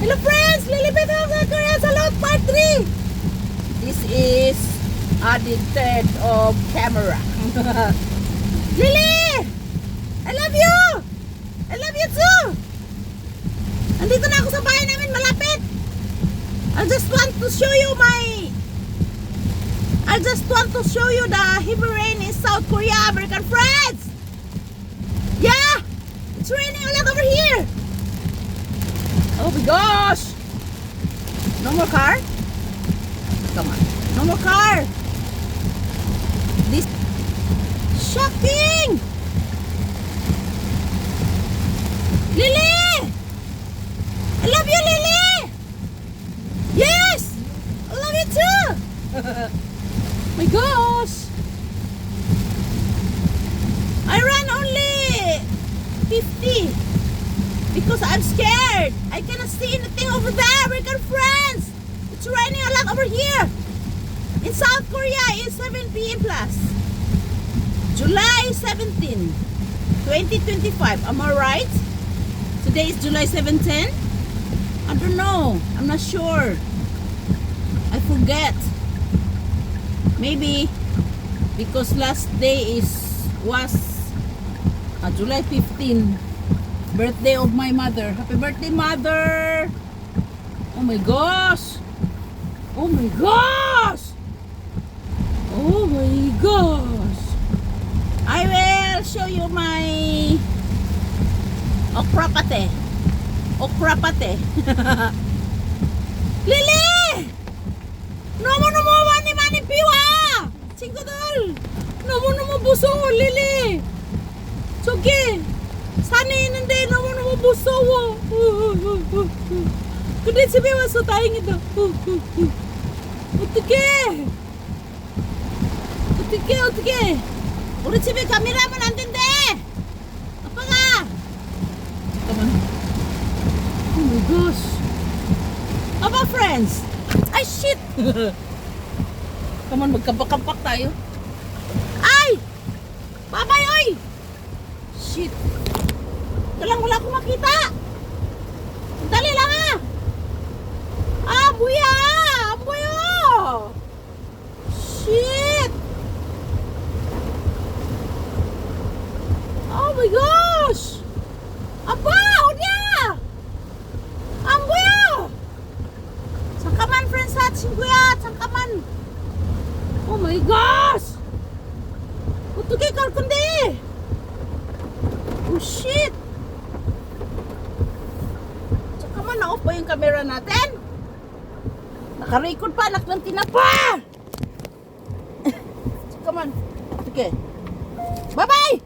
Hello friends! Lilipit ako sa Korea sa Lot Part 3! This is added of camera. Lily! I love you! I love you too! Nandito na ako sa bahay namin, malapit! I just want to show you the heavy rain in South Korea, American friends! Yeah! It's raining a lot over here! Oh my gosh! No more car? Come on. No more car! This... Shocking! Lily! I love you, Lily! Yes! I love you too! My gosh! I ran only 50 because I'm scared. I cannot see anything over there, American friends. It's raining a lot over here. In South Korea, it's 7 p.m. plus. July 17, 2025. Am I right? Today is July 17. I don't know. I'm not sure. I forget. Maybe because last day was July 15, birthday of my mother. Happy birthday, mother! Oh my gosh! Oh my gosh! Oh my gosh! I will show you my okra pate. Okra pate. Lily! Nomo mani piwa! Cingkodol! Nomo buso, Lily! Soge! Sani nande nomo buso wo! Kundi sibi waso tayong ito. Utige! Udah sibi kamera mo nandinde! Apa nga? Come on. Oh my gosh! Apa friends? Ay shit! Come on, magkampak-kampak tayo. Ay! Babay, oy! Shit! Wala akong makita! Dali lang ah! Ah, buya! Buya! Shit! Oh my gosh! Apa? Unya! Ang buya! Sangkaman friends hat, singkuya! Sangkaman! Oh my gosh! Utugi kalkundi! Oh shit! Sangkaman, na-off pa yung camera natin? Naka-record pa, anak ng tinapa! Sangkaman! Okay. Bye-bye!